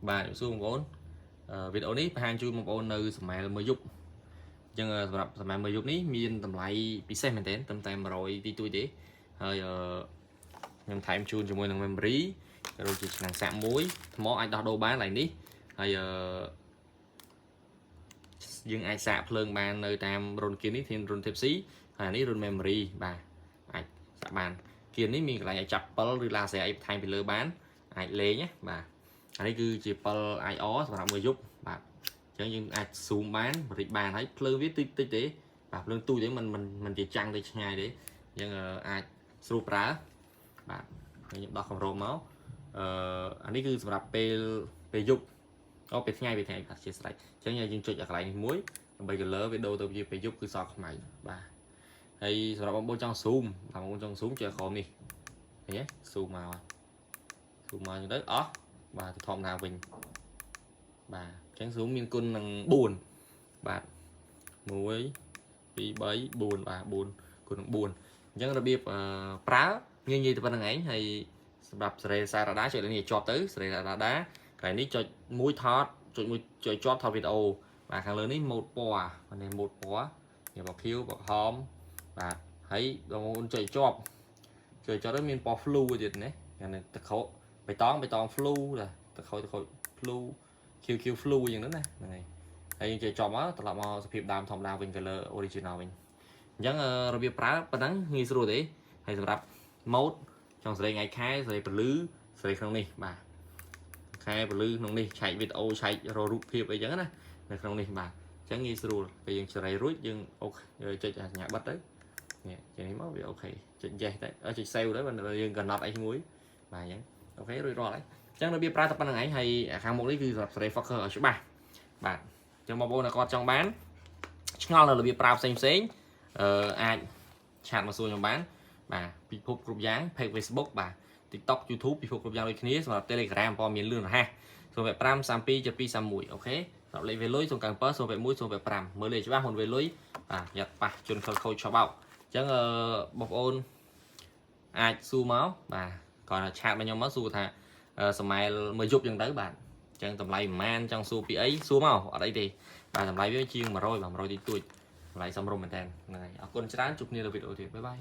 បាទសួរបងប្អូនវីដេអូនេះបង្ហាញជូនបងប្អូននៅសម័យមួយយប់អញ្ចឹងសម្រាប់សម័យមួយយប់នេះមានតម្លៃពិសេសមែនទែនត្រឹមតែ100ទីទួយទេហើយខ្ញុំថែមជូនជាមួយនឹង memory ដូចជាឆ្នាំងសាក់មួយថ្មអាចដោះដូរបានឡើយនេះហើយយើងអាចសាកភ្លើងបាននៅតាមរុនគៀននេះធានរុន Type C ហើយនេះរុន memory បាទអាចសាក់បានគៀននេះមានកន្លែងឲ្យចាប់ពិលឬ laser អីបន្ថែមពីលើបានអាចលេងណាបាទអានេះគឺជាពិល IR សម្រាប់មួយយប់បាទអញ្ចឹងយើងអាច zoom បានរិចបានហើយភ្លើងវាតិចទេបាទភ្លើងទូចទេมันជាចាំងទៅឆ្ងាយទេអញ្ចឹងអាចស្រួលប្រើបាទខ្ញុំដោះកម្រងមកអានេះគឺសម្រាប់ពេលយប់ពេលថ្ងៃបាទជាស្រេចអញ្ចឹងយើងចុចអាកន្លែងនេះមួយដើម្បី color វាដូរទៅជាពេលយប់គឺសខ្មៅបាទហើយសម្រាប់បងប្អូនចង់ zoom បងប្អូនចង់ zoom ជាក្រោមនេះឃើញទេ zoom មកអញ្ចឹងទៅអស់បាទទៅធម្មតាវិញបាទអញ្ចឹង zoom មានគុណនឹង4បាទ1 2 3 4បាទ4គុណនឹង4អញ្ចឹងរបៀបប្រើងាយទៅប៉ុណ្្នឹងឯងហើយសម្រាប់សេរីសារ៉ាដាចុចនេះជាប់ទៅសេរីសារ៉ាដាកន្លែងនេះចុចមួយថតចុចមួយចុចជាប់ថតវីដេអូបាទខាងលើនេះម៉ូដពណ៌នេះម៉ូដពណ៌នេះបកខៀវបកហមបាទហើយបងប្អូនចុចជាប់ទៅមានពណ៌ blue ទៀតណាយ៉ាងនេះតខោបៃតង blue តខោ blue QQ blue យ៉ាងហ្នឹងណាហ្នឹងហើយយើងចុចជាប់មកត្រឡប់មកសភាពដើមធម្មតាវិញ color original វិញអញ្ចឹងរបៀបប្រើប៉ុណ្ណឹងងាយស្រួលទេហើយសម្រាប់ mode ចង់សេរីថ្ងៃខែសេរីពលឺសេរីក្នុងនេះបាទខែពលឺក្នុងនេះឆែកវីដេអូឆែករូបភាពអីចឹងណានៅក្នុងនេះបាទអញ្ចឹងងាយស្រួលពេលយើងសេរីរួចយើងអូខេចុចសញ្ញាបិទទៅនេះចេញនេះមកវាអូខេចុច yes ទៅចុច save ទៅបើយើងកំណត់អីមួយបាទអញ្ចឹងអូខេរួចរាល់ហើយអញ្ចឹងរបៀបប្រើតែប៉ុណ្្នឹងឯងហើយខាងមុខនេះគឺសម្រាប់សេរី focus ឲ្យច្បាស់បាទអញ្ចឹងបងប្អូនគាត់ចង់បានឆ្ងល់នៅរបៀបប្រើផ្សេងអាចឆាតមកសួរខ្ញុំបានបាទពិភពគ្រប់យ៉ាង page Facebook បាទ TikTok YouTube ពិភពគ្រប់យ៉ាងដូចគ្នាសម្រាប់ Telegram ព័ត៌មានលឿនរហ័ស085 32 7231អូខេសម្រាប់លេខវេលុយ097 081 085មើលលេខច្បាស់ហ៊ុនវេលុយបាទយ៉ាត់ប៉ះជន់ខលខូចឆបោកអញ្ចឹងបងប្អូនអាចសួរមកបាទគាត់ឆាតមកខ្ញុំមកសួរថាសម័យមួយយប់អញ្ចឹងទៅបាទអញ្ចឹងតម្លៃប្រហែលចង់សួរពីអីសួរមកអត់អីទេបាទតម្លៃវាជាង100 100ទីទួចតម្លៃសមរម្យមែនតើហ្នឹងហើយអរគុណច្រើនជួបគ្នានៅវីដេអូទៀតបាយបាយ